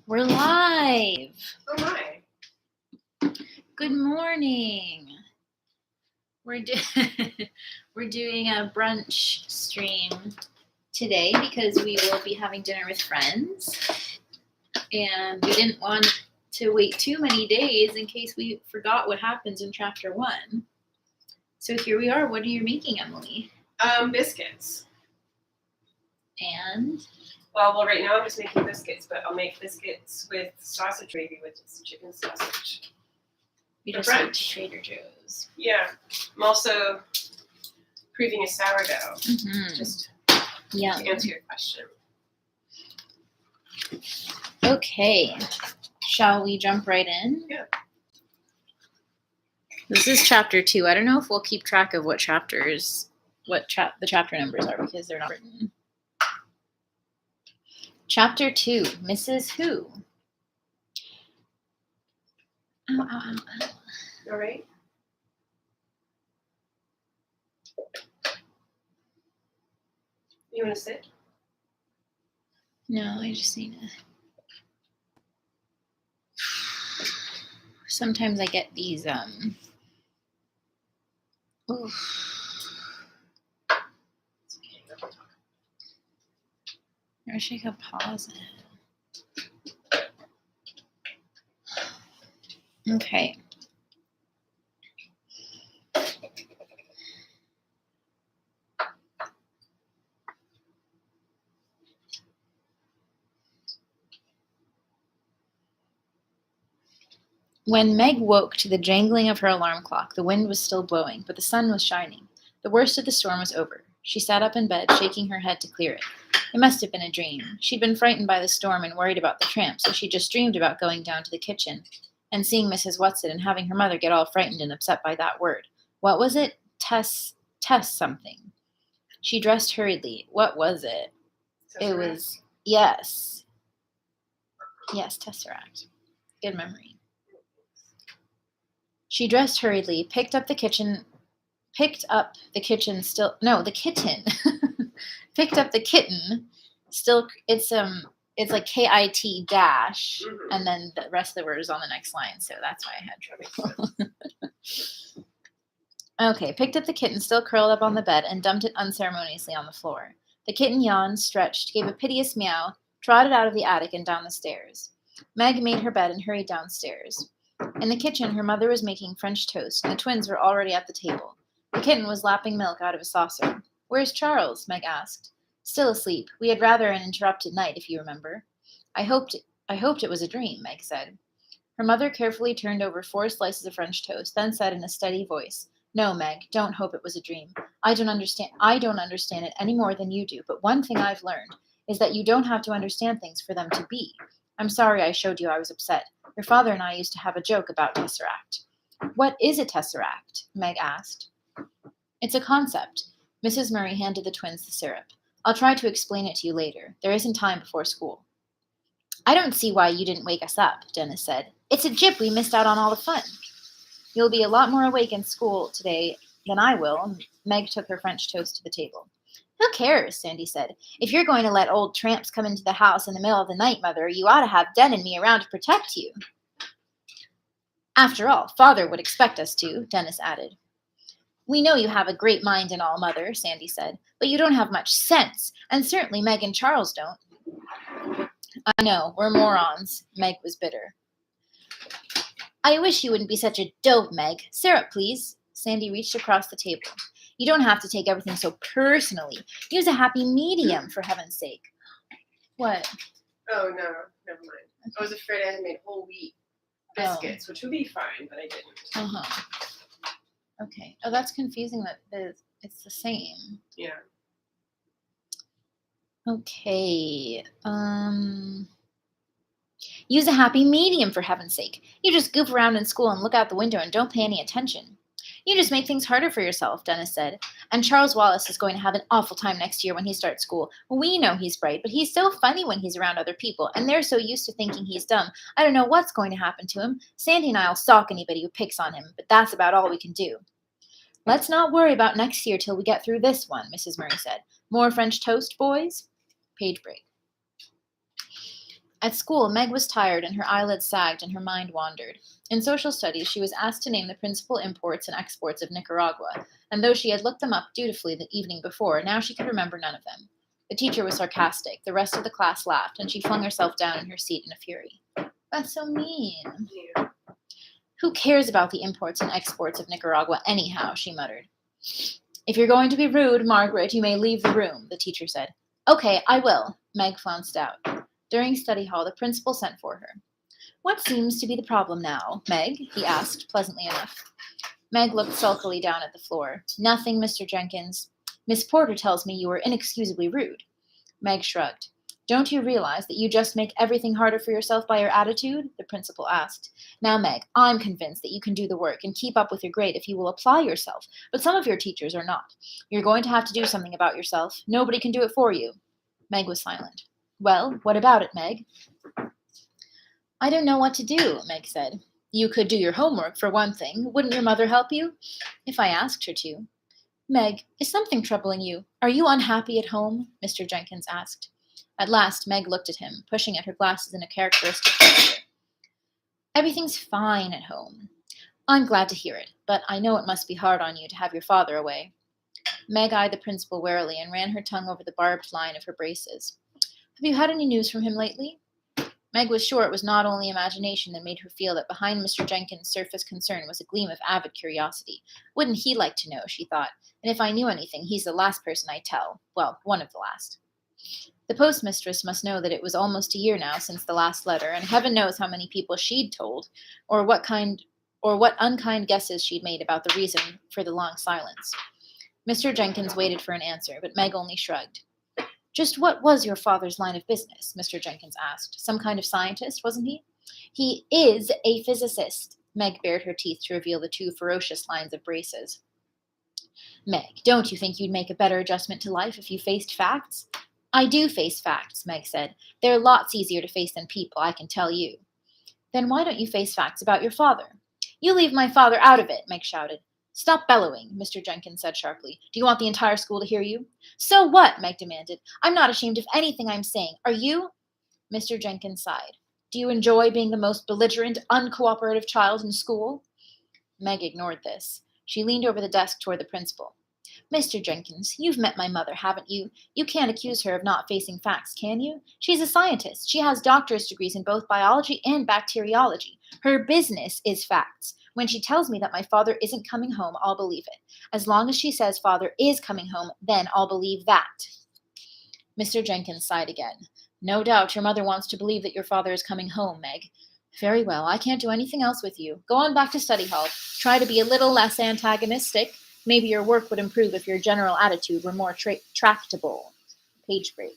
We're live. Oh my. Good morning. We're doing a brunch stream today because we will be having dinner with friends. And we didn't want to wait too many days in case we forgot what happens in chapter 1. So here we are. What are you making, Emily? Biscuits. And? Well, right now I'm just making biscuits, but I'll make biscuits with sausage gravy, which is chicken sausage. You For just went brunch. to Trader Joe's. Yeah. I'm also proving a sourdough, Mm-hmm. just Yum. to answer your question. Okay. Shall we jump right in? Yeah. This is chapter 2. I don't know if we'll keep track of what chapters, the chapter numbers are because they're not written. Chapter 2, Mrs. Who? Ow, ow, ow, ow. All right. You want to sit? No, I just need to. Sometimes I get these, oof. I wish I could pause it. Okay. When Meg woke to the jangling of her alarm clock, the wind was still blowing, but the sun was shining. The worst of the storm was over. She sat up in bed, shaking her head to clear it. It must have been a dream. She'd been frightened by the storm and worried about the tramp, so she just dreamed about going down to the kitchen and seeing Mrs. Whatsit and having her mother get all frightened and upset by that word. What was it? Tess something. She dressed hurriedly. What was it? It was, yes, Tesseract. Good memory. She dressed hurriedly, picked up the kitten. Picked up the kitten. Still, it's like KIT dash, and then the rest of the word is on the next line, so that's why I had trouble. Okay, picked up the kitten, still curled up on the bed, and dumped it unceremoniously on the floor. The kitten yawned, stretched, gave a piteous meow, trotted out of the attic and down the stairs. Meg made her bed and hurried downstairs. In the kitchen, her mother was making French toast, and the twins were already at the table. The kitten was lapping milk out of a saucer. "Where's Charles?" Meg asked. "Still asleep. We had rather an interrupted night, if you remember." I hoped it was a dream," Meg said. Her mother carefully turned over 4 slices of French toast, then said in a steady voice, "No, Meg, don't hope it was a dream. I don't understand it any more than you do, but one thing I've learned is that you don't have to understand things for them to be. I'm sorry I showed you I was upset. Your father and I used to have a joke about tesseract." "What is a tesseract?" Meg asked. "It's a concept." Mrs. Murray handed the twins the syrup. "I'll try to explain it to you later. There isn't time before school." "I don't see why you didn't wake us up," Dennis said. "It's a jip we missed out on all the fun." "You'll be a lot more awake in school today than I will." Meg took her French toast to the table. "Who cares?" Sandy said. "If you're going to let old tramps come into the house in the middle of the night, Mother, you ought to have Den and me around to protect you." "After all, Father would expect us to," Dennis added. "We know you have a great mind and all, Mother," Sandy said, "but you don't have much sense, and certainly Meg and Charles don't." "I know, we're morons." Meg was bitter. "I wish you wouldn't be such a dope, Meg. Syrup, please." Sandy reached across the table. "You don't have to take everything so personally. Use a happy medium, for heaven's sake." "What?" Oh, no, never mind. I was afraid I had made whole wheat biscuits, which would be fine, but I didn't. Uh-huh. Okay. Oh, that's confusing that it's the same. Yeah. Okay. Use a happy medium, for heaven's sake. You just goof around in school and look out the window and don't pay any attention. "You just make things harder for yourself," Dennis said. "And Charles Wallace is going to have an awful time next year when he starts school. We know he's bright, but he's so funny when he's around other people, and they're so used to thinking he's dumb. I don't know what's going to happen to him. Sandy and I'll stalk anybody who picks on him, but that's about all we can do." "Let's not worry about next year till we get through this one," Mrs. Murray said. "More French toast, boys?" Page break. At school, Meg was tired and her eyelids sagged and her mind wandered. In social studies, she was asked to name the principal imports and exports of Nicaragua, and though she had looked them up dutifully the evening before, now she could remember none of them. The teacher was sarcastic, the rest of the class laughed, and she flung herself down in her seat in a fury. That's so mean. Yeah. Who cares about the imports and exports of Nicaragua anyhow, she muttered. If you're going to be rude, Margaret, you may leave the room, the teacher said. Okay, I will, Meg flounced out. During study hall, the principal sent for her. What seems to be the problem now, Meg? He asked, pleasantly enough. Meg looked sulkily down at the floor. Nothing, Mr. Jenkins. Miss Porter tells me you were inexcusably rude. Meg shrugged. Don't you realize that you just make everything harder for yourself by your attitude? The principal asked. Now, Meg, I'm convinced that you can do the work and keep up with your grade if you will apply yourself, but some of your teachers are not. You're going to have to do something about yourself. Nobody can do it for you. Meg was silent. Well, what about it, Meg? I don't know what to do, Meg said. You could do your homework, for one thing. Wouldn't your mother help you? If I asked her to. Meg, is something troubling you? Are you unhappy at home? Mr. Jenkins asked. At last, Meg looked at him, pushing at her glasses in a characteristic gesture. Everything's fine at home. I'm glad to hear it, but I know it must be hard on you to have your father away. Meg eyed the principal warily and ran her tongue over the barbed line of her braces. Have you had any news from him lately? Meg was sure it was not only imagination that made her feel that behind Mr. Jenkins' surface concern was a gleam of avid curiosity. Wouldn't he like to know, she thought, and if I knew anything, he's the last person I'd tell. Well, one of the last. The postmistress must know that it was almost a year now since the last letter, and heaven knows how many people she'd told, or what unkind guesses she'd made about the reason for the long silence. Mr. Jenkins waited for an answer, but Meg only shrugged. Just what was your father's line of business? Mr. Jenkins asked. Some kind of scientist, wasn't he? He is a physicist. Meg bared her teeth to reveal the two ferocious lines of braces. Meg, don't you think you'd make a better adjustment to life if you faced facts? I do face facts, Meg said. They're lots easier to face than people, I can tell you. Then why don't you face facts about your father? You leave my father out of it, Meg shouted. Stop bellowing, Mr. Jenkins said sharply. Do you want the entire school to hear you? So what? Meg demanded. I'm not ashamed of anything I'm saying. Are you? Mr. Jenkins sighed. Do you enjoy being the most belligerent, uncooperative child in school? Meg ignored this. She leaned over the desk toward the principal. Mr. Jenkins, you've met my mother, haven't you? You can't accuse her of not facing facts, can you? She's a scientist. She has doctorate degrees in both biology and bacteriology. Her business is facts. When she tells me that my father isn't coming home, I'll believe it. As long as she says father is coming home, then I'll believe that. Mr. Jenkins sighed again. No doubt your mother wants to believe that your father is coming home, Meg. Very well, I can't do anything else with you. Go on back to study hall. Try to be a little less antagonistic. Maybe your work would improve if your general attitude were more tractable. Page break.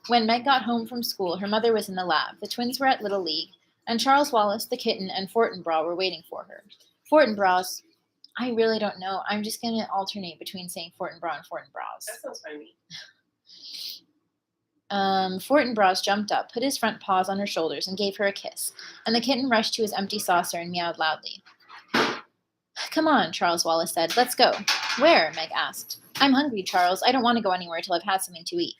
When Meg got home from school, her mother was in the lab. The twins were at Little League, and Charles Wallace, the kitten, and Fortinbras were waiting for her. Fortinbras, I really don't know. I'm just going to alternate between saying Fortinbras and Fortinbras. That sounds funny. Fortinbras jumped up, put his front paws on her shoulders, and gave her a kiss, and the kitten rushed to his empty saucer and meowed loudly. Come on, Charles Wallace said. Let's go. Where? Meg asked. I'm hungry, Charles. I don't want to go anywhere till I've had something to eat.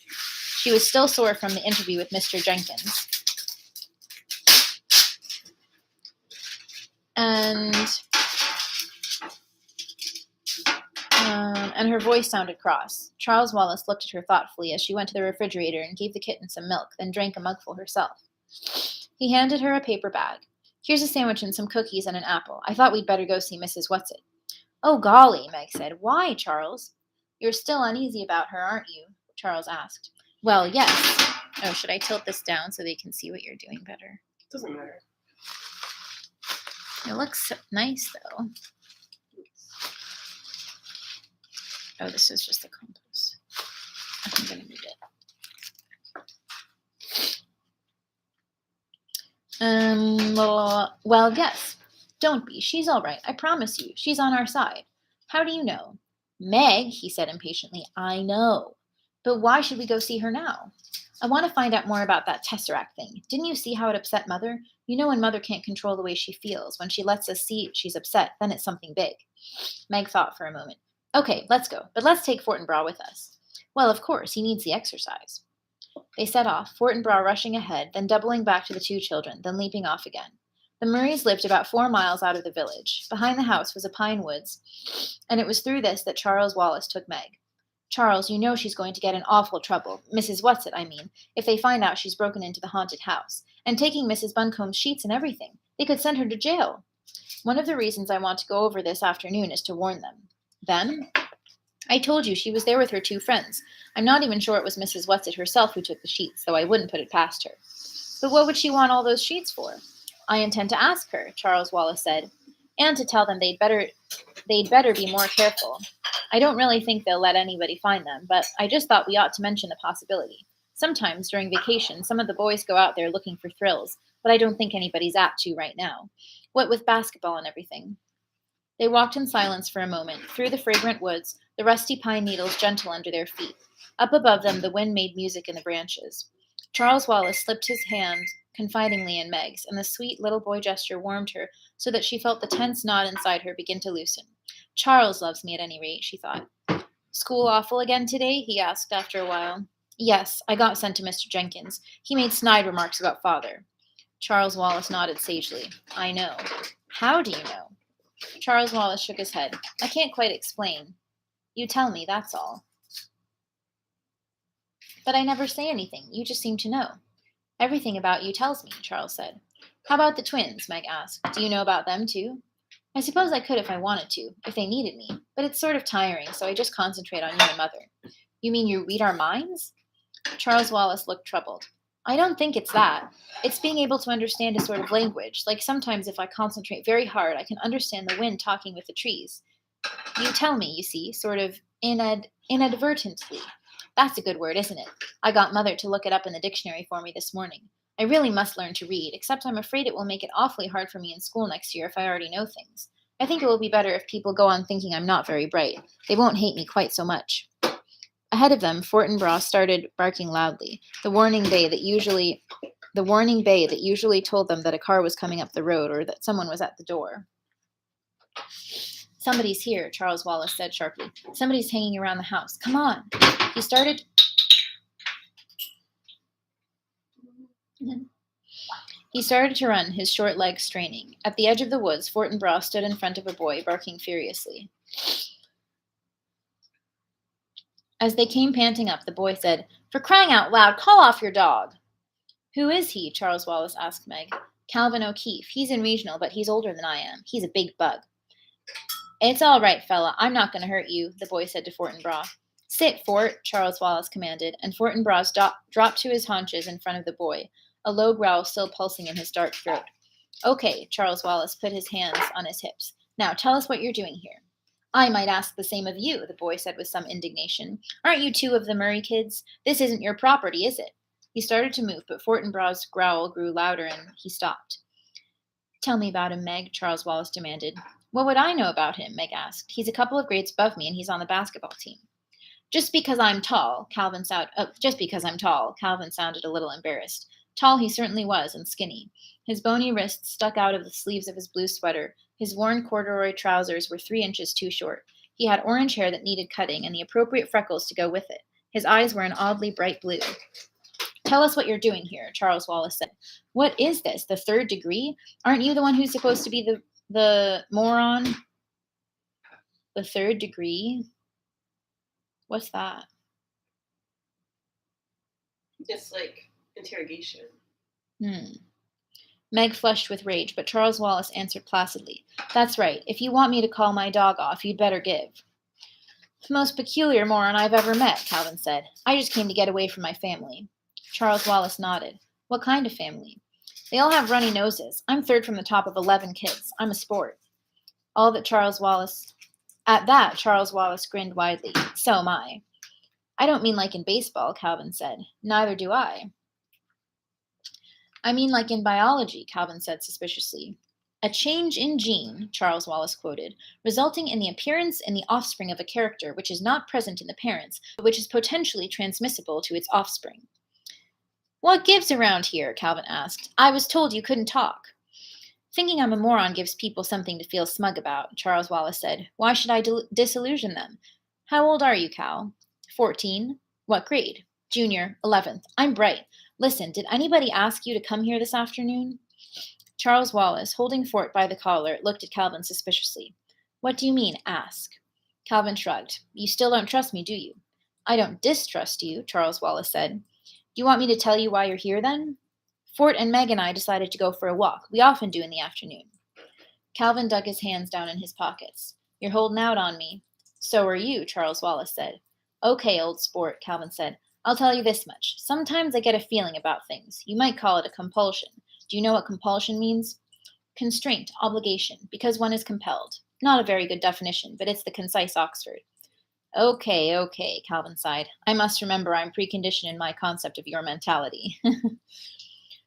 She was still sore from the interview with Mr. Jenkins. And her voice sounded cross. Charles Wallace looked at her thoughtfully as she went to the refrigerator and gave the kitten some milk, then drank a mugful herself. He handed her a paper bag. Here's a sandwich and some cookies and an apple. I thought we'd better go see Mrs. Whatsit. Oh, golly, Meg said. Why, Charles? You're still uneasy about her, aren't you? Charles asked. Well, yes. Oh, should I tilt this down so they can see what you're doing better? Doesn't matter. It looks nice, though. Oh, this is just the compass. I'm going to read it. Well, yes. Don't be. She's all right. I promise you. She's on our side. How do you know? Meg, he said impatiently, I know. But why should we go see her now? I want to find out more about that tesseract thing. Didn't you see how it upset Mother? You know when Mother can't control the way she feels. When she lets us see she's upset, then it's something big. Meg thought for a moment. Okay, let's go, but let's take Fortinbras with us. Well, of course, he needs the exercise. They set off, Fortinbras rushing ahead, then doubling back to the two children, then leaping off again. The Murrays lived about 4 miles out of the village. Behind the house was a pine woods, and it was through this that Charles Wallace took Meg. Charles, you know she's going to get in awful trouble, Mrs. Whatsit, I mean, if they find out she's broken into the haunted house, and taking Mrs. Buncombe's sheets and everything. They could send her to jail. One of the reasons I want to go over this afternoon is to warn them. Then, I told you she was there with her 2 friends. I'm not even sure it was Mrs. Whatsit herself who took the sheets, though I wouldn't put it past her. But what would she want all those sheets for? I intend to ask her, Charles Wallace said, and to tell them they'd better be more careful. I don't really think they'll let anybody find them, but I just thought we ought to mention the possibility. Sometimes during vacation, some of the boys go out there looking for thrills, but I don't think anybody's apt to right now. What with basketball and everything. They walked in silence for a moment, through the fragrant woods, the rusty pine needles gentle under their feet. Up above them, the wind made music in the branches. Charles Wallace slipped his hand confidingly in Meg's, and the sweet little boy gesture warmed her so that she felt the tense knot inside her begin to loosen. Charles loves me at any rate, she thought. School awful again today? He asked after a while. Yes, I got sent to Mr. Jenkins. He made snide remarks about father. Charles Wallace nodded sagely. I know. How do you know? Charles Wallace shook his head. I can't quite explain. You tell me, that's all. But I never say anything. You just seem to know. Everything about you tells me, Charles said. How about the twins? Meg asked. Do you know about them, too? I suppose I could if I wanted to, if they needed me, but it's sort of tiring, so I just concentrate on you and Mother. You mean you read our minds? Charles Wallace looked troubled. I don't think it's that. It's being able to understand a sort of language, like sometimes if I concentrate very hard, I can understand the wind talking with the trees. You tell me, you see, sort of inadvertently. That's a good word, isn't it? I got Mother to look it up in the dictionary for me this morning. I really must learn to read, except I'm afraid it will make it awfully hard for me in school next year if I already know things. I think it will be better if people go on thinking I'm not very bright. They won't hate me quite so much. Ahead of them, Fortinbras started barking loudly, the warning bay that usually told them that a car was coming up the road or that someone was at the door. Somebody's here, Charles Wallace said sharply. Somebody's hanging around the house. Come on. He started to run, his short legs straining. At the edge of the woods, Fortinbras stood in front of a boy, barking furiously. As they came panting up, the boy said, For crying out loud, call off your dog. Who is he? Charles Wallace asked Meg. Calvin O'Keefe. He's in regional, but he's older than I am. He's a big bug. It's all right, fella. I'm not going to hurt you, the boy said to Fortinbras. Sit, Fort, Charles Wallace commanded, and Fortinbras dropped to his haunches in front of the boy, a low growl still pulsing in his dark throat. Okay, Charles Wallace put his hands on his hips. Now tell us what you're doing here. I might ask the same of you, the boy said with some indignation. Aren't you 2 of the Murray kids? This isn't your property, is it? He started to move, but Fortinbras' growl grew louder and he stopped. Tell me about him, Meg, Charles Wallace demanded. What would I know about him? Meg asked. He's a couple of grades above me and he's on the basketball team. Just because I'm tall, Calvin sounded a little embarrassed. Tall he certainly was, and skinny. His bony wrists stuck out of the sleeves of his blue sweater. His worn corduroy trousers were 3 inches too short. He had orange hair that needed cutting, and the appropriate freckles to go with it. His eyes were an oddly bright blue. Tell us what you're doing here, Charles Wallace said. What is this, the 3rd degree? Aren't you the one who's supposed to be the moron? The 3rd degree? What's that? Just like interrogation. Meg flushed with rage, but Charles Wallace answered placidly. That's right. If you want me to call my dog off, you'd better give. The most peculiar moron I've ever met, Calvin said. I just came to get away from my family. Charles Wallace nodded. What kind of family? They all have runny noses. I'm 3rd from the top of 11 kids. I'm a sport. At that, Charles Wallace grinned widely. So am I. I don't mean like in baseball, Calvin said. Neither do I. I mean like in biology, Calvin said suspiciously. A change in gene, Charles Wallace quoted, resulting in the appearance in the offspring of a character which is not present in the parents, but which is potentially transmissible to its offspring. What gives around here? Calvin asked. I was told you couldn't talk. Thinking I'm a moron gives people something to feel smug about, Charles Wallace said. Why should I disillusion them? How old are you, Cal? 14. What grade? Junior, 11th. I'm bright. Listen, did anybody ask you to come here this afternoon? Charles Wallace, holding Fort by the collar, looked at Calvin suspiciously. What do you mean, ask? Calvin shrugged. You still don't trust me, do you? I don't distrust you, Charles Wallace said. Do you want me to tell you why you're here, then? Fort and Meg and I decided to go for a walk. We often do in the afternoon. Calvin dug his hands down in his pockets. You're holding out on me. So are you, Charles Wallace said. Okay, old sport, Calvin said. I'll tell you this much. Sometimes I get a feeling about things. You might call it a compulsion. Do you know what compulsion means? Constraint, obligation, because one is compelled. Not a very good definition, but it's the concise Oxford. Okay, Calvin sighed. I must remember I'm preconditioned in my concept of your mentality.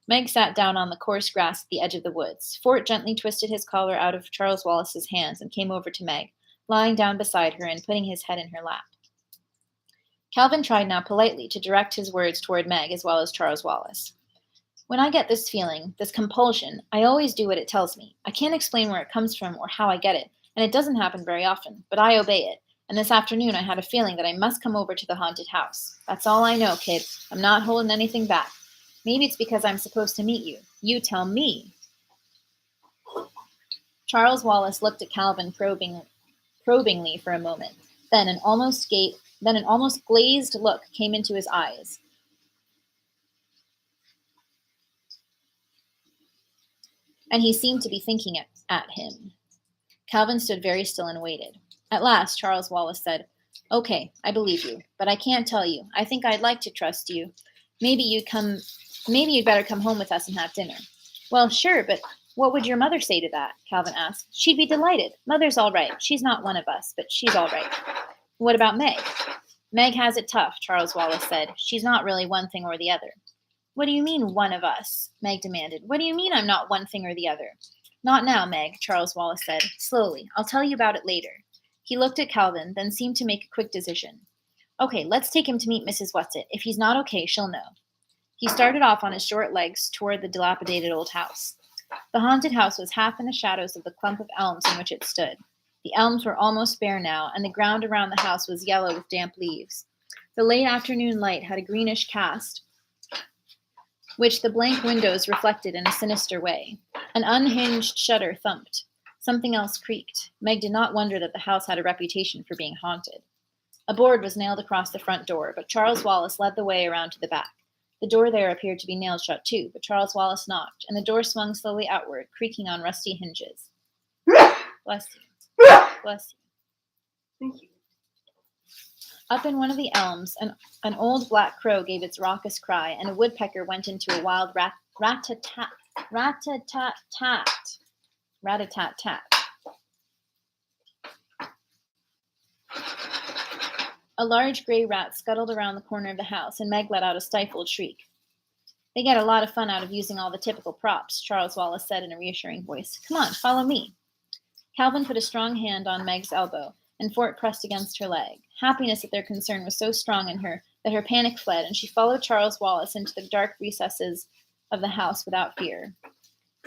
Meg sat down on the coarse grass at the edge of the woods. Fort gently twisted his collar out of Charles Wallace's hands and came over to Meg, lying down beside her and putting his head in her lap. Calvin tried now politely to direct his words toward Meg as well as Charles Wallace. When I get this feeling, this compulsion, I always do what it tells me. I can't explain where it comes from or how I get it, and it doesn't happen very often, but I obey it. And this afternoon I had a feeling that I must come over to the haunted house. That's all I know, kid. I'm not holding anything back. Maybe it's because I'm supposed to meet you. You tell me. Charles Wallace looked at Calvin probingly for a moment. Then an almost glazed look came into his eyes. And he seemed to be thinking at him. Calvin stood very still and waited. At last, Charles Wallace said, Okay, I believe you, but I can't tell you. I think I'd like to trust you. Maybe you'd better come home with us and have dinner. Well, sure, but what would your mother say to that? Calvin asked. She'd be delighted. Mother's all right. She's not one of us, but she's all right. What about Meg? Meg has it tough, Charles Wallace said. She's not really one thing or the other. What do you mean, one of us? Meg demanded. What do you mean I'm not one thing or the other? Not now, Meg, Charles Wallace said. Slowly. I'll tell you about it later. He looked at Calvin, then seemed to make a quick decision. Okay, let's take him to meet Mrs. Whatsit. If he's not okay, she'll know. He started off on his short legs toward the dilapidated old house. The haunted house was half in the shadows of the clump of elms in which it stood. The elms were almost bare now, and the ground around the house was yellow with damp leaves. The late afternoon light had a greenish cast, which the blank windows reflected in a sinister way. An unhinged shutter thumped. Something else creaked. Meg did not wonder that the house had a reputation for being haunted. A board was nailed across the front door, but Charles Wallace led the way around to the back. The door there appeared to be nailed shut too, but Charles Wallace knocked, and the door swung slowly outward, creaking on rusty hinges. Bless you. Bless you. Thank you. Up in one of the elms, an old black crow gave its raucous cry, and a woodpecker went into a wild rat-a-tat-tat. Rat-a-tat-tat. A large gray rat scuttled around the corner of the house, and Meg let out a stifled shriek. They get a lot of fun out of using all the typical props, Charles Wallace said in a reassuring voice. Come on, follow me. Calvin put a strong hand on Meg's elbow, and Fort pressed against her leg. Happiness at their concern was so strong in her that her panic fled, and she followed Charles Wallace into the dark recesses of the house without fear.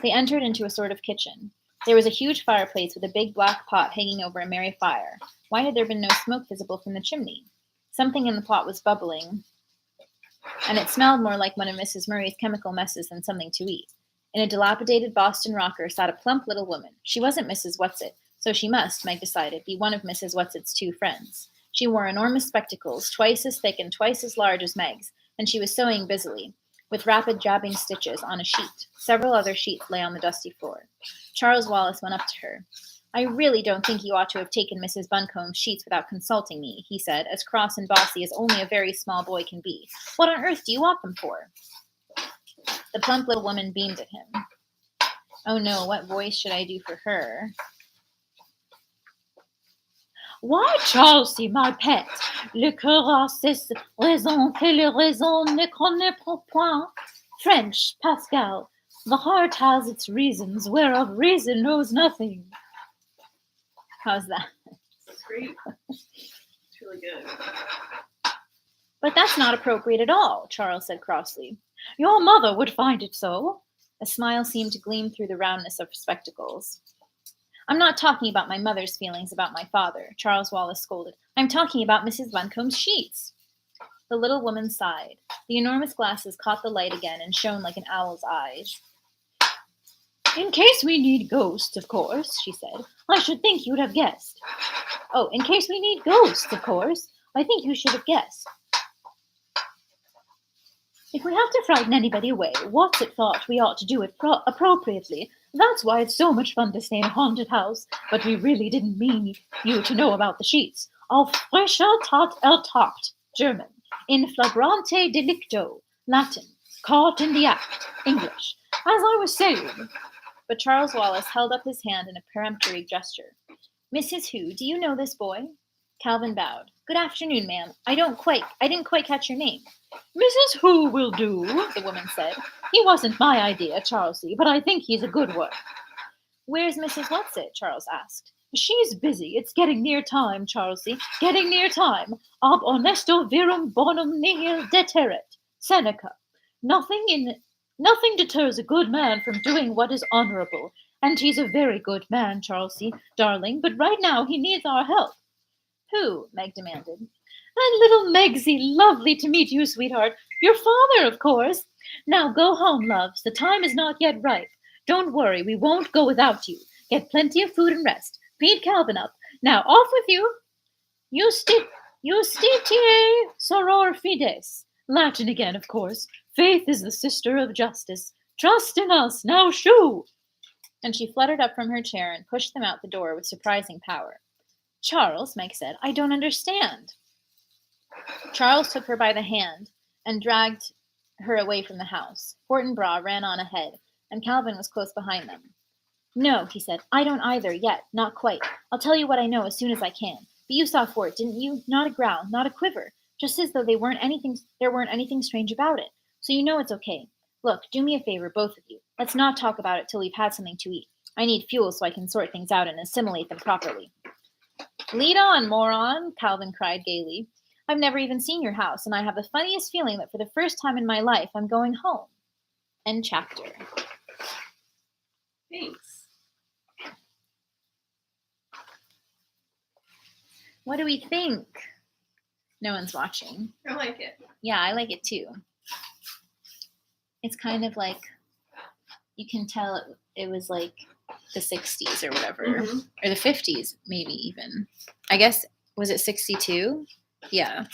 They entered into a sort of kitchen. There was a huge fireplace with a big black pot hanging over a merry fire. Why had there been no smoke visible from the chimney? Something in the pot was bubbling, and it smelled more like one of Mrs. Murray's chemical messes than something to eat. In a dilapidated Boston rocker sat a plump little woman. She wasn't Mrs. Whatsit, so she must, Meg decided, be one of Mrs. Whatsit's two friends. She wore enormous spectacles, twice as thick and twice as large as Meg's, and she was sewing busily, with rapid jabbing stitches on a sheet. Several other sheets lay on the dusty floor. Charles Wallace went up to her. I really don't think you ought to have taken Mrs. Buncombe's sheets without consulting me, he said, as cross and bossy as only a very small boy can be. What on earth do you want them for? The plump little woman beamed at him. Oh no, what voice should I do for her? Why, Chelsea, my pet, le cœur a ses raisons que les raisons ne connaît point. French, Pascal. The heart has its reasons, whereof reason knows nothing. How's that? That's great. It's really good. But that's not appropriate at all, Charles said crossly. Your mother would find it so. A smile seemed to gleam through the roundness of her spectacles. I'm not talking about my mother's feelings about my father, Charles Wallace scolded. I'm talking about Mrs. Buncombe's sheets. The little woman sighed. The enormous glasses caught the light again and shone like an owl's eyes. In case we need ghosts, of course, she said. I should think you'd have guessed. Oh, in case we need ghosts, of course. I think you should have guessed. If we have to frighten anybody away, Watson thought we ought to do it appropriately. That's why it's so much fun to stay in a haunted house. But we really didn't mean you to know about the sheets. Auf frischer Tat ertappt, German. In flagrante delicto, Latin. Caught in the act, English. As I was saying. But Charles Wallace held up his hand in a peremptory gesture. Mrs. Who, do you know this boy? Calvin bowed. Good afternoon, ma'am. I didn't quite catch your name. Mrs. Who will do, the woman said. He wasn't my idea, Charlesy, but I think he's a good one. Where's Mrs. Whatsit? Charles asked. She's busy. It's getting near time, Charlesy. Getting near time. Ab honesto virum bonum nihil deterret. Seneca. Nothing deters a good man from doing what is honorable. And he's a very good man, Charlesy, darling, but right now he needs our help. Who? Meg demanded. And little Megsy, lovely to meet you, sweetheart. Your father, of course. Now go home, loves. The time is not yet ripe. Don't worry, we won't go without you. Get plenty of food and rest. Feed Calvin up. Now off with you. Justitiae soror fides. Latin again, of course. Faith is the sister of justice. Trust in us. Now shoo! And she fluttered up from her chair and pushed them out the door with surprising power. Charles, Meg said, I don't understand. Charles took her by the hand and dragged her away from the house. Fortinbras ran on ahead, and Calvin was close behind them. No, he said, I don't either, yet, not quite. I'll tell you what I know as soon as I can. But you saw Fort, didn't you? Not a growl, not a quiver, just as though there weren't anything strange about it. So you know it's okay. Look, do me a favor, both of you. Let's not talk about it till we've had something to eat. I need fuel so I can sort things out and assimilate them properly. Lead on, moron, Calvin cried gaily. I've never even seen your house, and I have the funniest feeling that for the first time in my life I'm going home. End chapter. Thanks. What do we think? No one's watching. I like it. Yeah, I like it too. It's kind of like, you can tell it was like the 60s or whatever, or the 50s maybe even. I guess, was it 62? Yeah.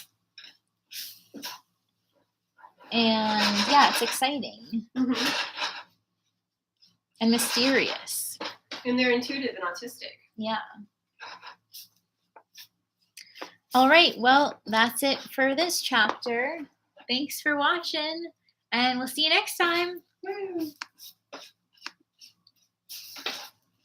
And yeah, it's exciting. And mysterious. And they're intuitive and autistic. Yeah. All right, well, that's it for this chapter. Thanks for watching, and we'll see you next time. Woo.